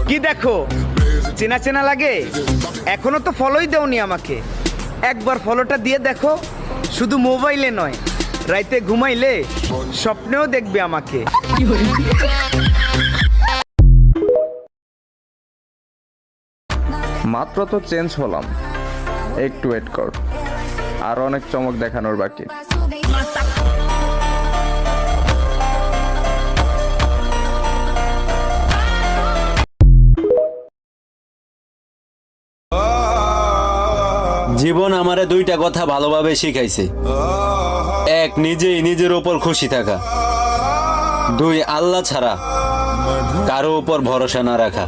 কি দেখো, চেনা চেনা লাগে? এখনো তো ফলোই দেওনি আমাকে। একবার ফলোটা দিয়ে দেখো, শুধু মোবাইলে নয়, রাইতে ঘুমাইলে স্বপ্নেও দেখবে আমাকে। মাত্র তো চেঞ্জ হলাম, একটু ওয়েট কর, আর অনেক চমক দেখানোর বাকি। জীবন আমারে দুইটা কথা ভালোভাবে শিখাইছে। এক, নিজেই নিজের উপর খুশি থাকা। দুই, আল্লাহ ছাড়া কারো উপর ভরসা না রাখা।